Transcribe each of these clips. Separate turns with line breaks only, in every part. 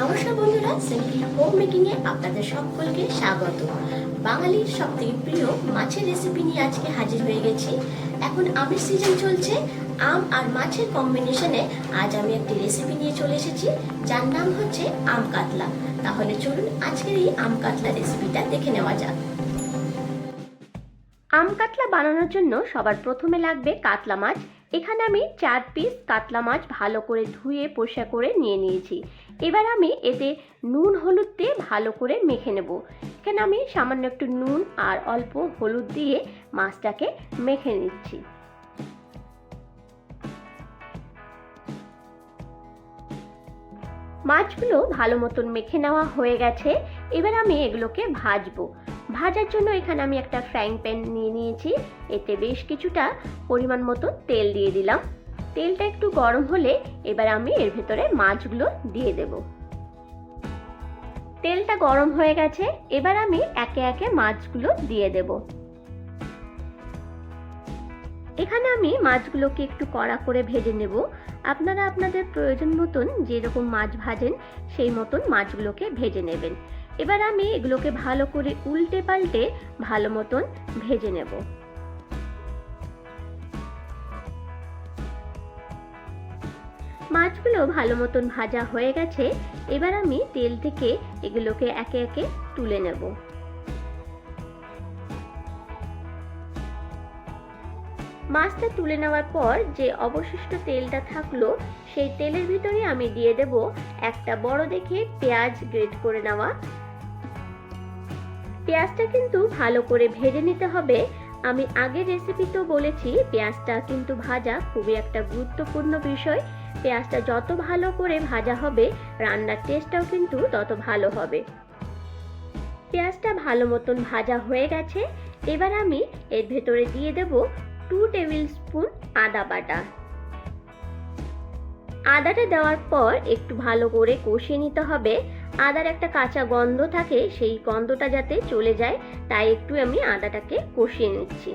নমস্কার বন্ধুরা, simply home making এ আপনাদের সকলকে স্বাগত। বাঙালির সবথেকে প্রিয় মাছের রেসিপি নিয়ে আজকে হাজির হয়ে গেছি। এখন আমের সিজন চলছে, আম আর মাছের কম্বিনেশনে আজ আমি একটি রেসিপি নিয়ে চলে এসেছি, যার নাম হচ্ছে আম কাতলা। তাহলে চলুন আজকের এই আম কাতলা রেসিপিটা দেখে নেওয়া যাক। আম কাতলা বানানোর জন্য সবার প্রথমে লাগবে কাতলা মাছ। এখানে আমি 4 পিস কাতলা মাছ ভালো করে ধুয়ে পরিষ্কার করে নিয়ে নিয়েছি। এবার আমি এতে নুন হলুদ দিয়ে ভালো করে মেখে নেব। এখানে আমি সামান্য একটু নুন আর অল্প হলুদ দিয়ে মাছটাকে মেখে নিচ্ছি। মাছগুলো ভালো মতন মেখে নেওয়া হয়ে গেছে। এবার আমি এগুলোকে ভাজবো। ভাজার জন্য এখানে আমি একটা ফ্রাইং প্যান নিয়ে নিয়েছি। এতে বেশ কিছুটা পরিমাণ মতো তেল দিয়ে দিলাম। তেলটা একটু গরম হলে এবার আমি এর ভেতরে মাছগুলো দিয়ে দেব। তেলটা গরম হয়ে গেছে, এবার আমি একে একে মাছগুলো দিয়ে দেব। এখানে আমি মাছগুলোকে একটু কড়া করে ভেজে নেব। আপনারা আপনাদের প্রয়োজন মতন যেরকম মাছ ভাজেন সেই মতন মাছগুলোকে ভেজে নেবেন। এবার আমি এগুলোকে ভালো করে উল্টে পাল্টে ভালো মতন ভেজে নেব। মাছগুলো ভালো মতন ভাজা হয়ে গেছে, এবার আমি তেল থেকে এগুলোকে একে একে তুলে নেব। মাছটা তুলে নেওয়ার পর যে অবশিষ্ট তেলটা থাকলো সেই তেলের ভিতরে আমি দিয়ে দেব একটা বড় দেখে পেঁয়াজ গ্রেট করে নেওয়া। পেঁয়াজটা কিন্তু ভালো করে ভেজে নিতে হবে। আমি আগের রেসিপিতেও বলেছি পেঁয়াজটা কিন্তু ভাজা খুবই একটা গুরুত্বপূর্ণ বিষয়। পেঁয়াজটা যত ভালো করে ভাজা হবে রান্নার টেস্টটাও কিন্তু তত ভালো হবে। পেঁয়াজটা ভালো মতন ভাজা হয়ে গেছে, এবার আমি এর ভেতরে দিয়ে দেব 2 টেবিল স্পুন আদা বাটা। আদাটা দেওয়ার পর একটু ভালো করে কষিয়ে নিতে হবে। আদার একটা কাঁচা গন্ধ থাকে, সেই গন্ধটা যাতে চলে যায় তাই একটু আমি আদাটাকে কষিয়ে নিচ্ছি।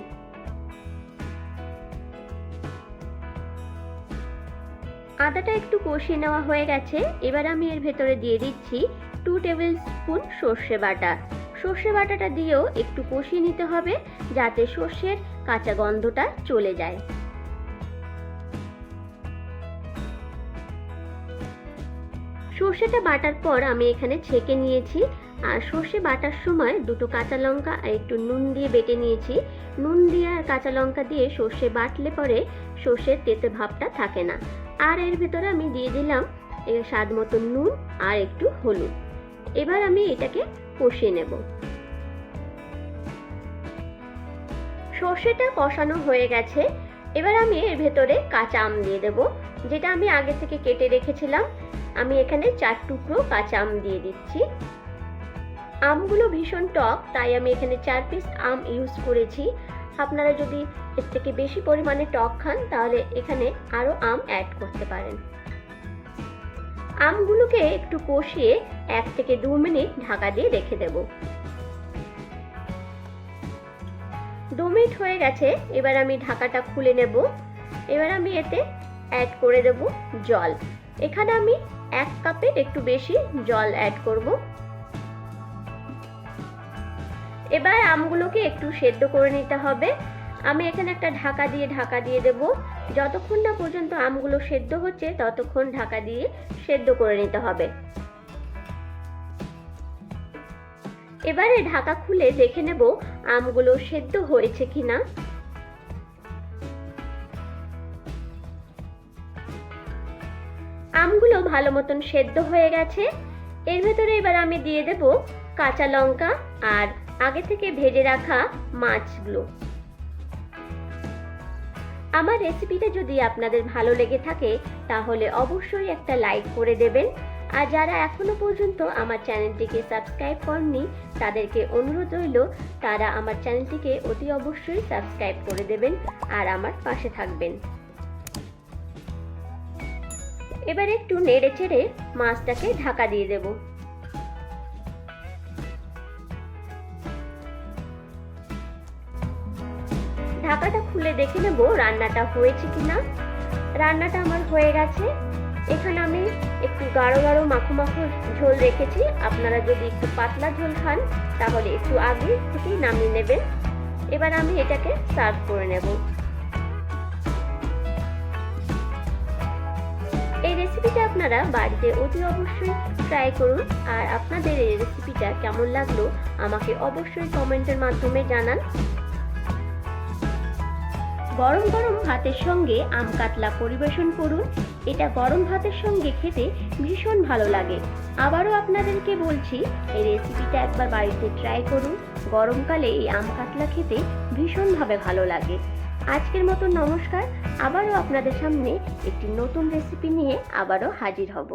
আদাটা একটু কষিয়ে নেওয়া হয়ে গেছে, এবার আমি এর ভেতরে দিয়ে দিচ্ছি 2 টেবিল স্পুন সর্ষে বাটা। সর্ষে বাটাটা দিয়েও একটু কষিয়ে নিতে হবে যাতে সর্ষের কাঁচা গন্ধটা চলে যায়। সর্ষেটা বাটার পর আমি এখানে ছেঁকে নিয়েছি, আর সর্ষে বাটার সময় দুটো কাঁচা লঙ্কা আর একটু নুন দিয়ে বেটে নিয়েছি। নুন দিয়ে আর কাঁচা লঙ্কা দিয়ে সর্ষে বাটলে পরে সর্ষের তেতে ভাবটা থাকে না। আর এর ভেতরে আমি দিয়ে দিলাম স্বাদ মতো নুন আর একটু হলুদ। এবার আমি এটাকে কষিয়ে নেব। সর্ষেটা কষানো হয়ে গেছে, এবার আমি এর ভেতরে কাঁচা আম দিয়ে দেব, যেটা আমি আগে থেকে কেটে রেখেছিলাম। আমি এখানে 4 টুকরো কাঁচা আম দিয়ে দিচ্ছি। আমগুলো ভীষণ টক, তাই আমি এখানে 4 পিস আম ইউজ করেছি। আপনারা যদি এর থেকে বেশি পরিমাণে টক খান তাহলে এখানে আরো আম অ্যাড করতে পারেন। আমগুলোকে একটু কষিয়ে 1 থেকে 2 মিনিট ঢাকা দিয়ে রেখে দেব। 2 মিনিট হয়ে গেছে, এবার আমি ঢাকাটা খুলে নেব। এবার আমি এতে অ্যাড করে দেব জল। এখানে আমি 1 কাপের একটু বেশি জল অ্যাড করব। এবার আমগুলোকে একটু সেদ্ধ করে নিতে হবে। আমি এখানে একটা ঢাকা দিয়ে দেব। যতক্ষণ না পর্যন্ত আমগুলো সেদ্ধ হচ্ছে ততক্ষণ ঢাকা দিয়ে সেদ্ধ করে নিতে হবে। এবারে ঢাকা খুলে দেখে নেব আমগুলো সেদ্ধ হয়েছে কিনা। আমগুলো ভালো মতন সেদ্ধ হয়ে গেছে। এর ভেতরে এবার আমি দিয়ে দেব কাঁচা লঙ্কা আর আগে থেকে ভেজে রাখা মাছগুলো। আমার রেসিপিটা যদি আপনাদের ভালো লেগে থাকে তাহলে অবশ্যই একটা লাইক করে দেবেন। আর যারা এখনো পর্যন্ত আমার চ্যানেলটিকে সাবস্ক্রাইব করেননি তাদেরকে অনুরোধ রইল তারা আমার চ্যানেলটিকে অতি অবশ্যই সাবস্ক্রাইব করে দেবেন আর আমার পাশে থাকবেন। এবার একটু নেড়ে চেড়ে মাছটাকে ঢাকা দিয়ে দেব। ঢাকাটা খুলে দেখে নেব রান্নাটা হয়েছে কিনা। রান্নাটা আমার হয়ে গেছে। এখানে আমি একটু গাঢ় গাঢ় মাখো মাখো ঝোল রেখেছি। আপনারা যদি একটু পাতলা ঝোল খান তাহলে একটু আগে থেকেই নামিয়ে নেবেন। এবার আমি এটাকে সার্ভ করে নেব। এই রেসিপিটা আপনারা বাড়িতে অতি অবশ্যই ট্রাই করুন। আর আপনাদের এই রেসিপিটা কেমন লাগলো আমাকে অবশ্যই কমেন্টের মাধ্যমে জানান। গরম গরম ভাতের সঙ্গে আম কাতলা পরিবেশন করুন। এটা গরম ভাতের সঙ্গে খেতে ভীষণ ভালো লাগে। আবারও আপনাদেরকে বলছি, এই রেসিপিটা একবার বাড়িতে ট্রাই করুন। গরমকালে এই আম কাতলা খেতে ভীষণভাবে ভালো লাগে। আজকের মতো নমস্কার। আবারও আপনাদের সামনে একটি নতুন রেসিপি নিয়ে আবারও হাজির হব।